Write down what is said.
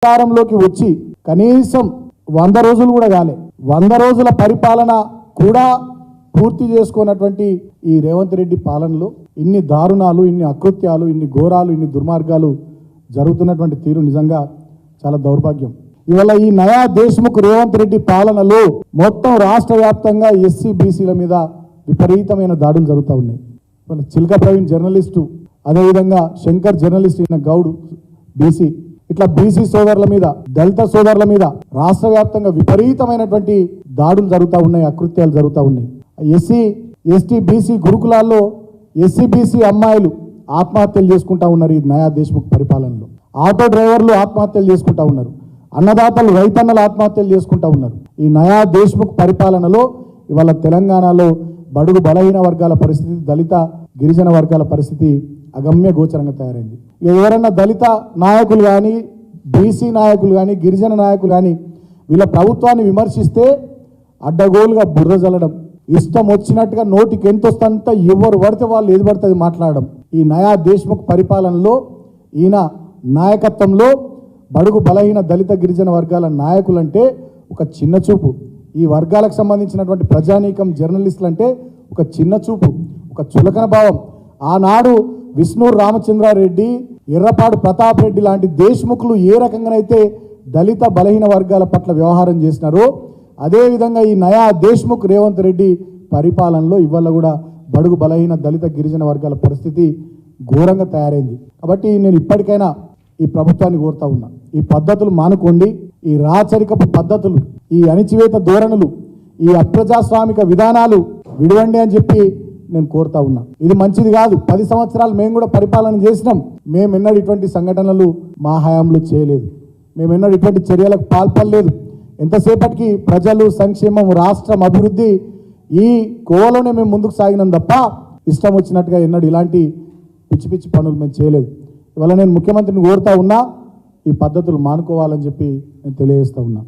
అధికారంలోకి వచ్చి కనీసం 100 రోజులు కూడా కాలే, 100 రోజుల పరిపాలన కూడా పూర్తి చేసుకున్నటువంటి ఈ రేవంత్ రెడ్డి పాలనలో ఇన్ని దారుణాలు, ఇన్ని అకృత్యాలు, ఇన్ని ఘోరాలు, ఇన్ని దుర్మార్గాలు జరుగుతున్నటువంటి తీరు నిజంగా చాలా దౌర్భాగ్యం. ఇవాళ ఈ నయా దేశ్ముఖ్ రేవంత్ రెడ్డి పాలనలో మొత్తం రాష్ట్ర వ్యాప్తంగా ఎస్సీ బీసీల మీద విపరీతమైన దాడులు జరుగుతూ ఉన్నాయి. ఇవాళ చిల్క ప్రవీణ్ జర్నలిస్టు, అదేవిధంగా శంకర్ జర్నలిస్ట్ అయిన గౌడ్ బీసీ, ఇట్లా బీసీ సోదరుల మీద, దళిత సోదరుల మీద రాష్ట్ర వ్యాప్తంగా విపరీతమైనటువంటి దాడులు జరుగుతూ ఉన్నాయి, అకృత్యాలు జరుగుతూ ఉన్నాయి. ఎస్సీ ఎస్టీ బీసీ గురుకులాల్లో ఎస్సీ బీసీ అమ్మాయిలు ఆత్మహత్యలు చేసుకుంటా ఉన్నారు. ఈ నయా దేశ్ముఖ్ పరిపాలనలో ఆటో డ్రైవర్లు ఆత్మహత్యలు చేసుకుంటా ఉన్నారు, అన్నదాతలు రైతన్నలు ఆత్మహత్యలు చేసుకుంటా ఉన్నారు. ఈ నయా దేశ్ముఖ్ పరిపాలనలో ఇవాళ తెలంగాణలో బడుగు బలహీన వర్గాల పరిస్థితి, దళిత గిరిజన వర్గాల పరిస్థితి అగమ్య గోచరంగా తయారైంది. ఎవరన్నా దళిత నాయకులు కానీ, బీసీ నాయకులు కానీ, గిరిజన నాయకులు కానీ వీళ్ళ ప్రభుత్వాన్ని విమర్శిస్తే అడ్డగోలుగా బుర్ర జల్లడం, ఇష్టం వచ్చినట్టుగా నోటికి ఎంత వస్తుందంత ఎవరు పడితే వాళ్ళు ఏది పడుతుంది మాట్లాడడం. ఈ నయా దేశ్ముఖ్ పరిపాలనలో ఈయన నాయకత్వంలో బడుగు బలహీన దళిత గిరిజన వర్గాల నాయకులంటే ఒక చిన్న చూపు, ఈ వర్గాలకు సంబంధించినటువంటి ప్రజానీకం జర్నలిస్టులు అంటే ఒక చిన్న చూపు, ఒక చులకన భావం. ఆనాడు విష్ణూర్ రామచంద్రారెడ్డి, ఎర్రపాడు ప్రతాప్ రెడ్డి లాంటి దేశ్ముఖులు ఏ రకంగానైతే దళిత బలహీన వర్గాల పట్ల వ్యవహారం చేసినారో అదేవిధంగా ఈ నయా దేశ్ముఖ్ రేవంత్ రెడ్డి పరిపాలనలో ఇవాళ కూడా బడుగు బలహీన దళిత గిరిజన వర్గాల పరిస్థితి ఘోరంగా తయారైంది. కాబట్టి నేను ఇప్పటికైనా ఈ ప్రభుత్వాన్ని కోరుతా ఉన్నా, ఈ పద్ధతులు మానుకోండి, ఈ రాచరికపు పద్ధతులు, ఈ అణిచివేత ధోరణులు, ఈ అప్రజాస్వామిక విధానాలు విడవండి అని చెప్పి నేను కోరుతా ఉన్నా. ఇది మంచిది కాదు. 10 సంవత్సరాలు మేము కూడా పరిపాలన చేసినాం. మేము ఎన్నడూ ఇటువంటి సంఘటనలు మా హయాంలో చేయలేదు, మేము ఎన్నడూ ఇటువంటి చర్యలకు పాల్పడలేదు. ఎంతసేపటికి ప్రజలు, సంక్షేమం, రాష్ట్రం అభివృద్ధి ఈ కోవలోనే మేము ముందుకు సాగినాం తప్ప ఇష్టం వచ్చినట్టుగా ఎన్నడూ ఇలాంటి పిచ్చి పిచ్చి పనులు మేము చేయలేదు. ఇవాళ నేను ముఖ్యమంత్రిని కోరుతా ఉన్నా, ఈ పద్ధతులు మానుకోవాలని చెప్పి నేను తెలియజేస్తా ఉన్నా.